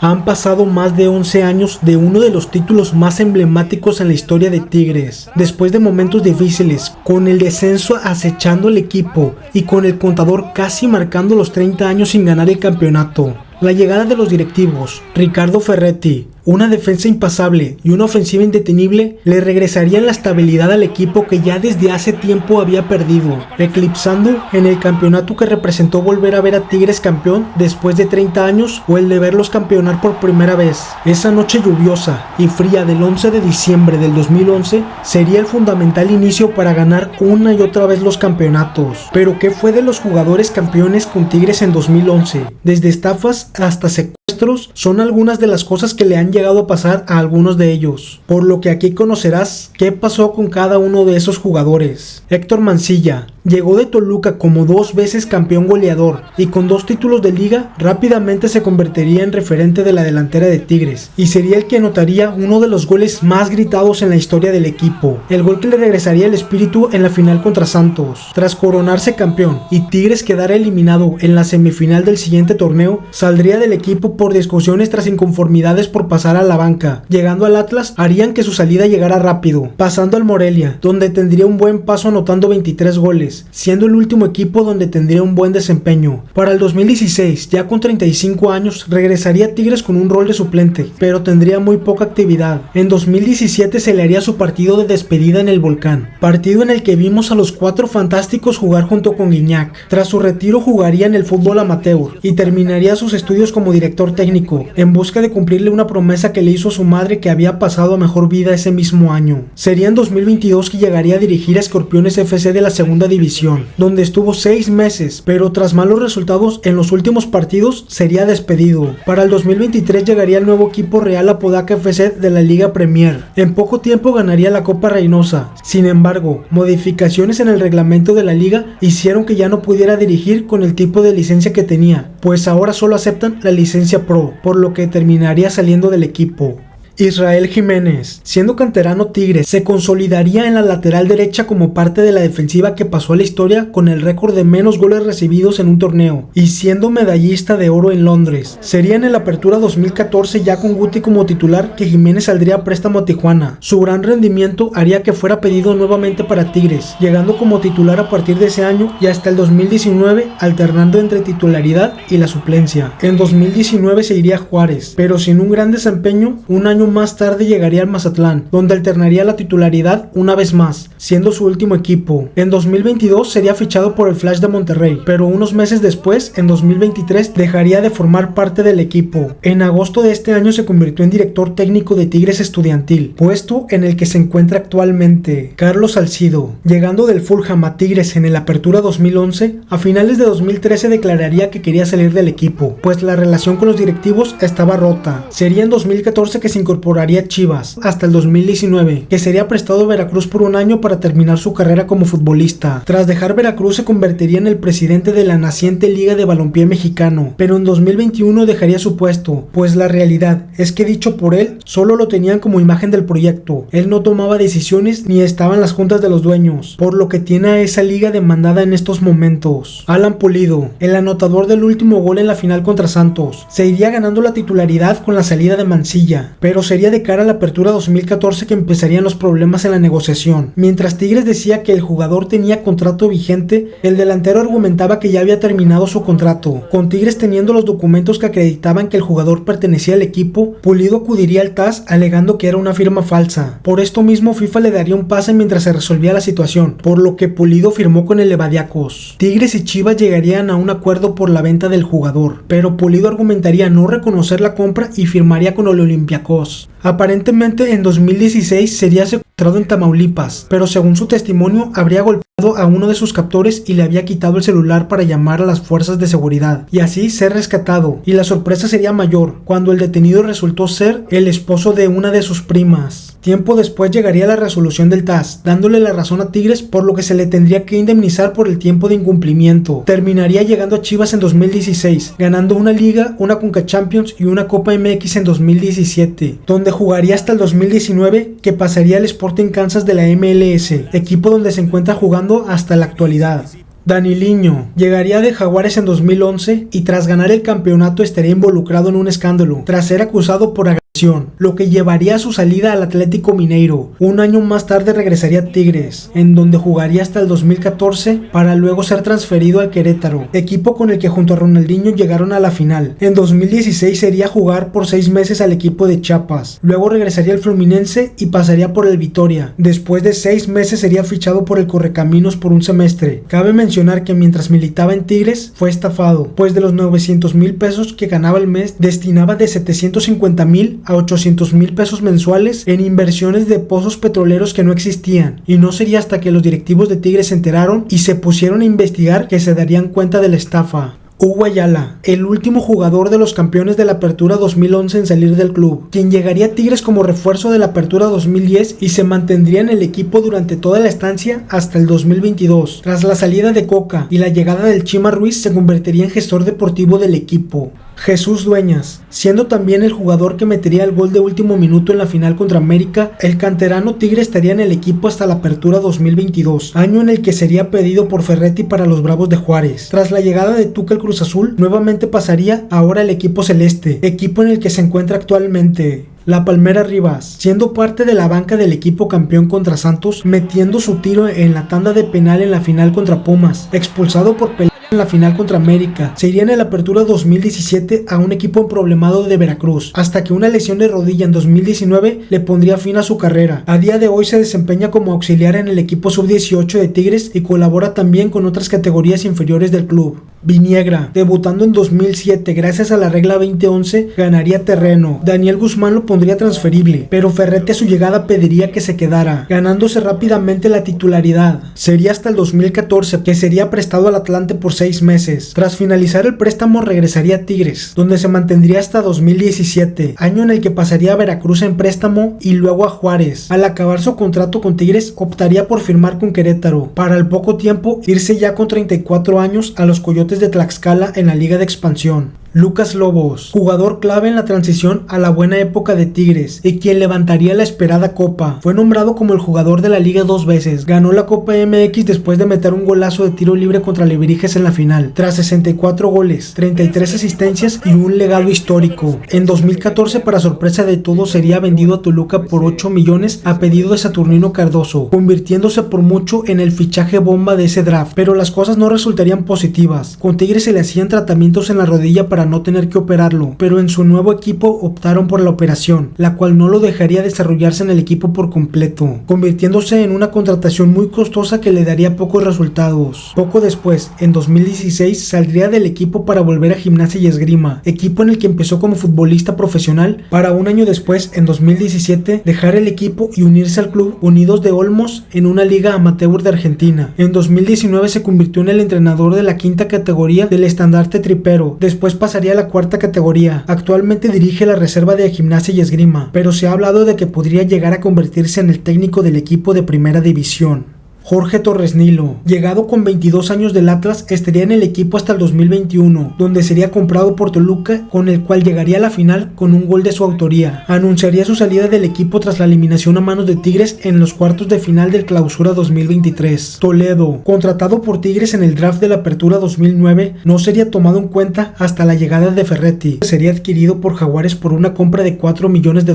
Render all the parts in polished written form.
Han pasado más de 11 años de uno de los títulos más emblemáticos en la historia de Tigres. Después de momentos difíciles, con el descenso acechando al equipo y con el contador casi marcando los 30 años sin ganar el campeonato. La llegada de los directivos, Ricardo Ferretti, una defensa impasable y una ofensiva indetenible le regresarían la estabilidad al equipo que ya desde hace tiempo había perdido, eclipsando en el campeonato que representó volver a ver a Tigres campeón después de 30 años o el de verlos campeonar por primera vez. Esa noche lluviosa y fría del 11 de diciembre del 2011 sería el fundamental inicio para ganar una y otra vez los campeonatos. Pero ¿qué fue de los jugadores campeones con Tigres en 2011? Desde estafas hasta secuestros son algunas de las cosas que le han llegado a pasar a algunos de ellos, por lo que aquí conocerás qué pasó con cada uno de esos jugadores. Héctor Mancilla llegó de Toluca como 2 veces campeón goleador y con 2 títulos de liga rápidamente se convertiría en referente de la delantera de Tigres y sería el que anotaría uno de los goles más gritados en la historia del equipo, el gol que le regresaría el espíritu en la final contra Santos. Tras coronarse campeón y Tigres quedara eliminado en la semifinal del siguiente torneo, saldría del equipo por discusiones tras inconformidades por pasar a la banca. Llegando al Atlas harían que su salida llegara rápido, pasando al Morelia, donde tendría un buen paso anotando 23 goles, siendo el último equipo donde tendría un buen desempeño. Para el 2016, ya con 35 años, regresaría a Tigres con un rol de suplente, pero tendría muy poca actividad. En 2017 se le haría su partido de despedida en el Volcán, partido en el que vimos a los 4 fantásticos jugar junto con Guiñac. Tras su retiro jugaría en el fútbol amateur y terminaría sus estudios como director técnico, en busca de cumplirle una promesa que le hizo a su madre que había pasado a mejor vida ese mismo año. Sería en 2022 que llegaría a dirigir a Escorpiones FC de la segunda división, donde estuvo 6 meses, pero tras malos resultados en los últimos partidos sería despedido. Para el 2023 llegaría el nuevo equipo Real Apodaca FC de la Liga Premier. En poco tiempo ganaría la Copa Reynosa. Sin embargo, modificaciones en el reglamento de la liga hicieron que ya no pudiera dirigir con el tipo de licencia que tenía, pues ahora solo aceptan la licencia Pro, por lo que terminaría saliendo del equipo. Israel Jiménez, siendo canterano Tigres, se consolidaría en la lateral derecha como parte de la defensiva que pasó a la historia con el récord de menos goles recibidos en un torneo y siendo medallista de oro en Londres. Sería en el Apertura 2014 ya con Guti como titular que Jiménez saldría a préstamo a Tijuana. Su gran rendimiento haría que fuera pedido nuevamente para Tigres, llegando como titular a partir de ese año y hasta el 2019 alternando entre titularidad y la suplencia. En 2019 se iría a Juárez, pero sin un gran desempeño. Un año más tarde llegaría al Mazatlán, donde alternaría la titularidad una vez más, siendo su último equipo. En 2022 sería fichado por el Flash de Monterrey, pero unos meses después, en 2023, dejaría de formar parte del equipo. En agosto de este año se convirtió en director técnico de Tigres Estudiantil, puesto en el que se encuentra actualmente. Carlos Salcido, llegando del Fulham a Tigres en el Apertura 2011, a finales de 2013 declararía que quería salir del equipo, pues la relación con los directivos estaba rota. Sería en 2014 que se incorporaría a Chivas, hasta el 2019, que sería prestado a Veracruz por un año para terminar su carrera como futbolista. Tras dejar Veracruz se convertiría en el presidente de la naciente Liga de Balompié Mexicano, pero en 2021 dejaría su puesto, pues la realidad es que dicho por él, solo lo tenían como imagen del proyecto. Él no tomaba decisiones ni estaba en las juntas de los dueños, por lo que tiene a esa liga demandada en estos momentos. Alan Pulido, el anotador del último gol en la final contra Santos, se iría ganando la titularidad con la salida de Mancilla, pero sería de cara a la Apertura 2014 que empezarían los problemas en la negociación. Mientras Tigres decía que el jugador tenía contrato vigente, el delantero argumentaba que ya había terminado su contrato. Con Tigres teniendo los documentos que acreditaban que el jugador pertenecía al equipo, Pulido acudiría al TAS alegando que era una firma falsa. Por esto mismo FIFA le daría un pase mientras se resolvía la situación, por lo que Pulido firmó con el Levadiakos. Tigres y Chivas llegarían a un acuerdo por la venta del jugador, pero Pulido argumentaría no reconocer la compra y firmaría con el Olympiacos. Aparentemente en 2016 sería secuestrado en Tamaulipas, pero según su testimonio habría golpeado a uno de sus captores y le había quitado el celular para llamar a las fuerzas de seguridad y así ser rescatado, y la sorpresa sería mayor cuando el detenido resultó ser el esposo de una de sus primas. Tiempo después llegaría la resolución del TAS, dándole la razón a Tigres por lo que se le tendría que indemnizar por el tiempo de incumplimiento. Terminaría llegando a Chivas en 2016, ganando una Liga, una Conca Champions y una Copa MX en 2017, donde jugaría hasta el 2019, que pasaría al Sporting Kansas de la MLS, equipo donde se encuentra jugando hasta la actualidad. Daniliño llegaría de Jaguares en 2011 y tras ganar el campeonato estaría involucrado en un escándalo tras ser acusado por agresión, lo que llevaría a su salida al Atlético Mineiro. Un año más tarde regresaría a Tigres, en donde jugaría hasta el 2014 para luego ser transferido al Querétaro, equipo con el que junto a Ronaldinho llegaron a la final. En 2016 sería jugar por 6 meses al equipo de Chiapas, luego regresaría al Fluminense y pasaría por el Vitória. Después de 6 meses sería fichado por el Correcaminos por un semestre. Cabe mencionar que mientras militaba en Tigres fue estafado, pues de los 900,000 pesos que ganaba al mes destinaba de 750,000 a 800,000 pesos mensuales en inversiones de pozos petroleros que no existían, y no sería hasta que los directivos de Tigres se enteraron y se pusieron a investigar que se darían cuenta de la estafa. Hugo Ayala, el último jugador de los campeones de la Apertura 2011 en salir del club, quien llegaría a Tigres como refuerzo de la Apertura 2010 y se mantendría en el equipo durante toda la estancia hasta el 2022. Tras la salida de Coca y la llegada del Chima Ruiz, se convertiría en gestor deportivo del equipo. Jesús Dueñas, siendo también el jugador que metería el gol de último minuto en la final contra América, el canterano Tigre estaría en el equipo hasta la Apertura 2022, año en el que sería pedido por Ferretti para los Bravos de Juárez. Tras la llegada de Tuca al Cruz Azul, nuevamente pasaría ahora al equipo celeste, equipo en el que se encuentra actualmente. La Palmera Rivas, siendo parte de la banca del equipo campeón contra Santos, metiendo su tiro en la tanda de penal en la final contra Pumas, expulsado por pelea en la final contra América, se iría en la Apertura 2017 a un equipo emproblemado de Veracruz, hasta que una lesión de rodilla en 2019 le pondría fin a su carrera. A día de hoy se desempeña como auxiliar en el equipo sub-18 de Tigres y colabora también con otras categorías inferiores del club. Viniegra, debutando en 2007 gracias a la regla 2011, ganaría terreno. Daniel Guzmán lo pondría transferible, pero Ferretti a su llegada pediría que se quedara, ganándose rápidamente la titularidad. Sería hasta el 2014 que sería prestado al Atlante por 6 meses. Tras finalizar el préstamo regresaría a Tigres, donde se mantendría hasta 2017, año en el que pasaría a Veracruz en préstamo y luego a Juárez. Al acabar su contrato con Tigres optaría por firmar con Querétaro, para al poco tiempo irse ya con 34 años a los Coyotes de Tlaxcala en la Liga de Expansión. Lucas Lobos, jugador clave en la transición a la buena época de Tigres y quien levantaría la esperada Copa. Fue nombrado como el jugador de la liga 2 veces, ganó la Copa MX después de meter un golazo de tiro libre contra Alebrijes en la final, tras 64 goles, 33 asistencias y un legado histórico. En 2014, para sorpresa de todos, sería vendido a Toluca por 8 millones a pedido de Saturnino Cardoso, convirtiéndose por mucho en el fichaje bomba de ese draft, pero las cosas no resultarían positivas. Con Tigres se le hacían tratamientos en la rodilla para no tener que operarlo, pero en su nuevo equipo optaron por la operación, la cual no lo dejaría desarrollarse en el equipo por completo, convirtiéndose en una contratación muy costosa que le daría pocos resultados. Poco después, en 2016, saldría del equipo para volver a Gimnasia y Esgrima, equipo en el que empezó como futbolista profesional, para un año después, en 2017, dejar el equipo y unirse al club Unidos de Olmos en una liga amateur de Argentina. En 2019 se convirtió en el entrenador de la 5ª categoría del Estandarte Tripero, después pasaría a la 4ª categoría. Actualmente dirige la reserva de Gimnasia y Esgrima, pero se ha hablado de que podría llegar a convertirse en el técnico del equipo de primera división. Jorge Torres Nilo, llegado con 22 años del Atlas, estaría en el equipo hasta el 2021, donde sería comprado por Toluca, con el cual llegaría a la final con un gol de su autoría. Anunciaría su salida del equipo tras la eliminación a manos de Tigres en los cuartos de final del Clausura 2023. Toledo, contratado por Tigres en el draft de la Apertura 2009, no sería tomado en cuenta hasta la llegada de Ferretti. Sería adquirido por Jaguares por una compra de $4 millones,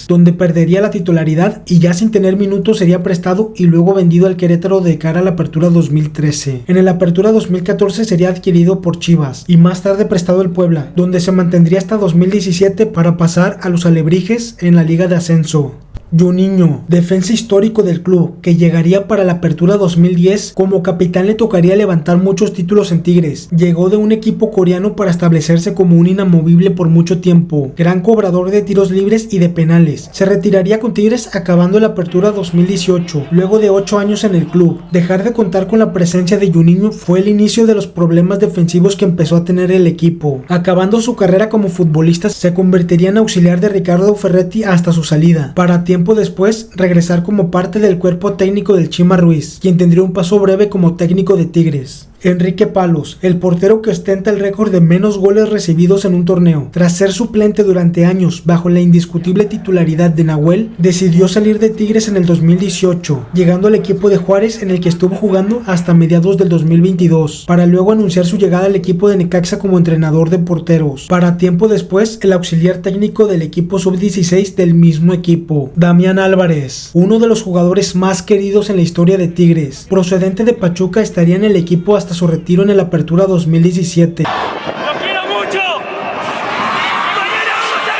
donde perdería la titularidad y ya sin tener minutos sería prestado y luego vendido al Querétaro de cara a la Apertura 2013. En la Apertura 2014 sería adquirido por Chivas y más tarde prestado al Puebla, donde se mantendría hasta 2017 para pasar a los Alebrijes en la Liga de Ascenso. Juninho, defensa histórico del club, que llegaría para la Apertura 2010. Como capitán le tocaría levantar muchos títulos en Tigres. Llegó de un equipo coreano para establecerse como un inamovible por mucho tiempo, gran cobrador de tiros libres y de penales. Se retiraría con Tigres acabando la Apertura 2018, luego de 8 años en el club. Dejar de contar con la presencia de Juninho fue el inicio de los problemas defensivos que empezó a tener el equipo. Acabando su carrera como futbolista, se convertiría en auxiliar de Ricardo Ferretti hasta su salida, para tiempo después regresar como parte del cuerpo técnico del Chima Ruiz, quien tendría un paso breve como técnico de Tigres. Enrique Palos, el portero que ostenta el récord de menos goles recibidos en un torneo, tras ser suplente durante años bajo la indiscutible titularidad de Nahuel, decidió salir de Tigres en el 2018, llegando al equipo de Juárez en el que estuvo jugando hasta mediados del 2022, para luego anunciar su llegada al equipo de Necaxa como entrenador de porteros, para tiempo después el auxiliar técnico del equipo sub-16 del mismo equipo, Damián Álvarez, uno de los jugadores más queridos en la historia de Tigres, procedente de Pachuca, estaría en el equipo hasta su retiro en el Apertura 2017. ¡Lo quiero mucho! ¡Mañana vamos a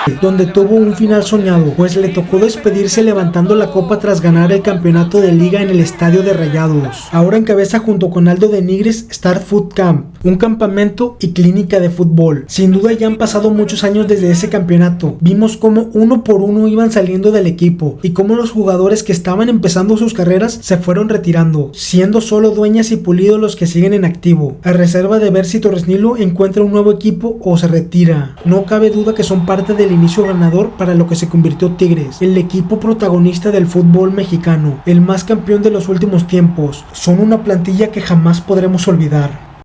ganar! Donde tuvo un final soñado, pues le tocó despedirse levantando la copa tras ganar el campeonato de liga en el estadio de Rayados. Ahora encabeza junto con Aldo de Nigris Star Food Camp, un campamento y clínica de fútbol. Sin duda ya han pasado muchos años desde ese campeonato. Vimos cómo uno por uno iban saliendo del equipo y cómo los jugadores que estaban empezando sus carreras se fueron retirando, siendo solo Dueñas y Pulido los que siguen en activo, a reserva de ver si Torres Nilo encuentra un nuevo equipo o se retira. No cabe duda que son parte del inicio ganador para lo que se convirtió Tigres, el equipo protagonista del fútbol mexicano, el más campeón de los últimos tiempos. Son una plantilla que jamás podremos olvidar.